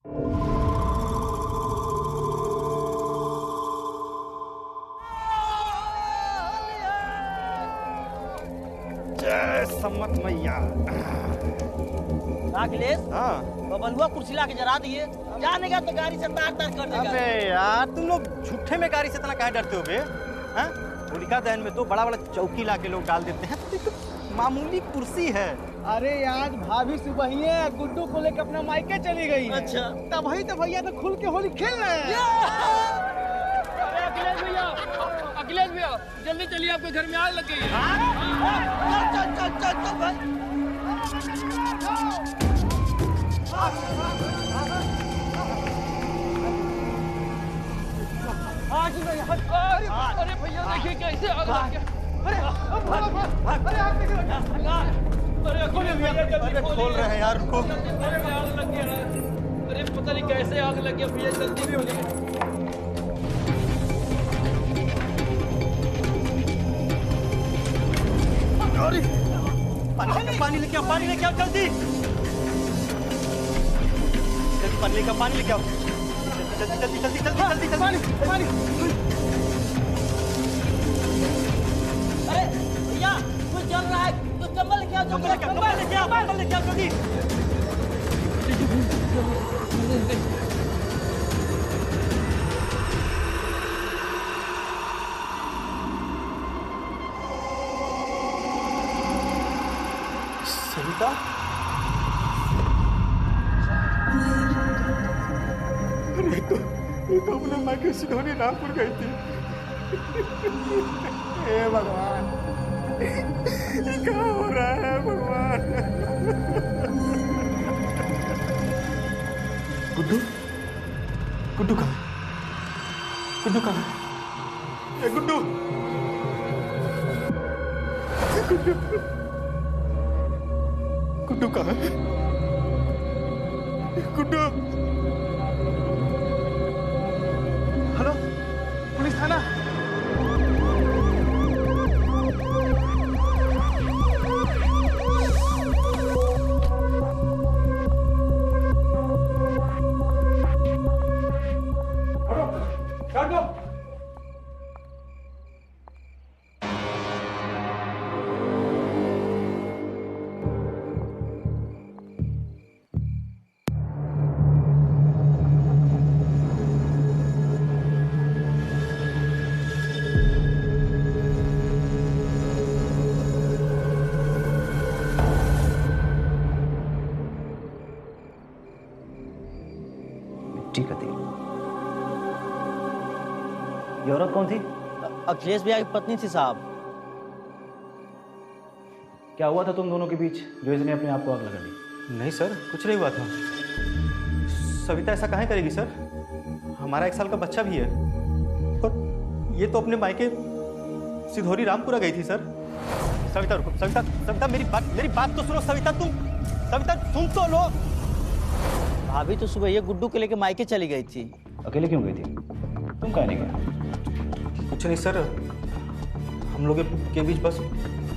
जय सम्मत मैया। अखिलेश, हाँ बबलुआ कुर्सी ला के जरा दिए, जाने का तो गाड़ी से तार तार कर देगा। अबे यार तुम लोग झूठे में गाड़ी से इतना काहे डरते हो बे? हाँ? होलिका दहन में तो बड़ा बड़ा चौकी ला के लोग डाल देते हैं, तो मामूली कुर्सी है। अरे आज भाभी सुबह गुड्डू को लेकर अपना मायके चली गई है। अच्छा। तब वही तो भैया तो खुल के होली खेल रहे हैं। अखिलेश भैया जल्दी चलिए, आपके घर में आग लग गई है। चल चल चल चल भाई। अरे भैया देखिए कैसे आग लग गया। अरे खोल रहे हैं यार, रुको। अरे आग लग गया। अरे पता नहीं कैसे आग लग गया भैया, जल्दी भी हो गई। पानी लेके आओ, पानी लेके आओ जल्दी। जल्दी पानी लेके आओ, पानी लेके आओ। जल्दी जल्दी जल्दी जल्दी जल्दी जल्दी पानी पानी। अरे भैया कुछ जल रहा है, तो कंबल लेके आओ, कंबल लेके आओ, कंबल लेके आओ, कंबल लेके आओ जल्दी। सविता, ये तो अपने माँ के सिधौनी रामपुर गई थी। हे भगवान, क्या हो रहा है भगवान? गुड्डू, गुड्डू कहाँ है? गुड्डू कहाँ है? गुड्डू, गुड्डू, गुड्डू कहाँ है? गुड्डू, हेलो पुलिस थाना। ये औरत कौन थी? अखिलेश भैया की पत्नी थी साहब। क्या हुआ था तुम दोनों के बीच जो इसने अपने आप को आग लगा दी? नहीं सर, कुछ नहीं हुआ था। सविता ऐसा काहे करेगी सर? हमारा 1 साल का बच्चा भी है, और ये तो अपने मायके सिधौरी रामपुरा गई थी सर। सविता रुको, सविता, सविता मेरी बात तो सुनो। सविता सविता सुन तो लो। भाभी तो सुबह ये गुड्डू को लेके मायके चली गई थी। अकेले क्यों गई थी? तुम काहे नहीं गए? कुछ नहीं सर, हम लोग के बीच बस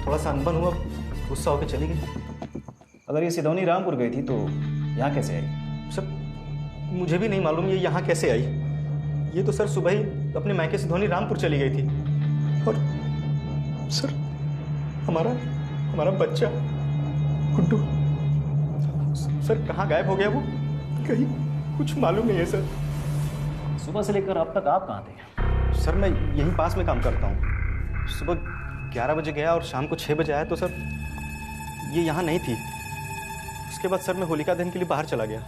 थोड़ा सा अनबन हुआ, गुस्सा होकर चली गई। अगर ये सिधौनी रामपुर गई थी तो यहाँ कैसे आई? सर मुझे भी नहीं मालूम ये यहाँ कैसे आई। ये तो सर सुबह ही अपने मायके सिधौनी रामपुर चली गई थी। और सर हमारा बच्चा गुड्डू सर कहाँ गायब हो गया वो? कहीं कुछ मालूम नहीं है सर। सुबह से लेकर अब तक आप कहाँ थे? सर मैं यहीं पास में काम करता हूँ। सुबह 11 बजे गया और शाम को 6 बजे आया, तो सर ये यहाँ नहीं थी। उसके बाद सर मैं होलिका दहन के लिए बाहर चला गया।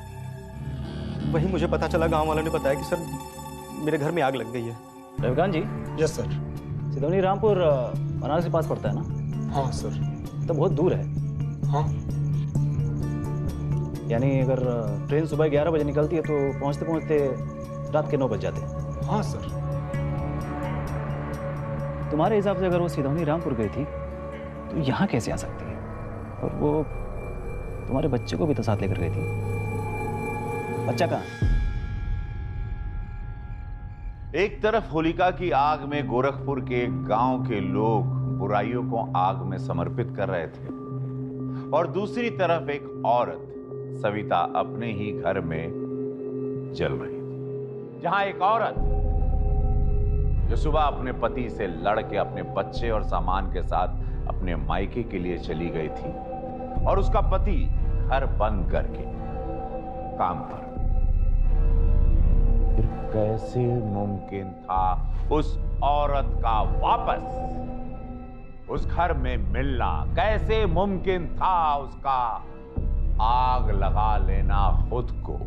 वहीं मुझे पता चला, गांव वालों ने बताया कि सर मेरे घर में आग लग गई है। रविकांत जी। Yes sir. सिधौनी रामपुर बनारस के पास पड़ता है ना? हाँ सर। तो बहुत दूर है। हाँ। यानी अगर ट्रेन सुबह 11 बजे निकलती है तो पहुँचते पहुँचते रात के 9 बज जाते हैं। हाँ सर। तुम्हारे हिसाब से अगर वो सिधौनी रामपुर गई थी तो यहाँ कैसे आ सकती है? और वो तुम्हारे बच्चे को भी तो साथ लेकर गई थी। बच्चा कहाँ? एक तरफ होलिका की आग में गोरखपुर के गांव के लोग बुराइयों को आग में समर्पित कर रहे थे, और दूसरी तरफ एक औरत सविता अपने ही घर में जल रही थी, जहां एक औरत जो सुबह अपने पति से लड़ के अपने बच्चे और सामान के साथ अपने मायके के लिए चली गई थी और उसका पति घर बंद करके काम पर। फिर कैसे मुमकिन था उस औरत का वापस उस घर में मिलना? कैसे मुमकिन था उसका आग लगा लेना खुद को?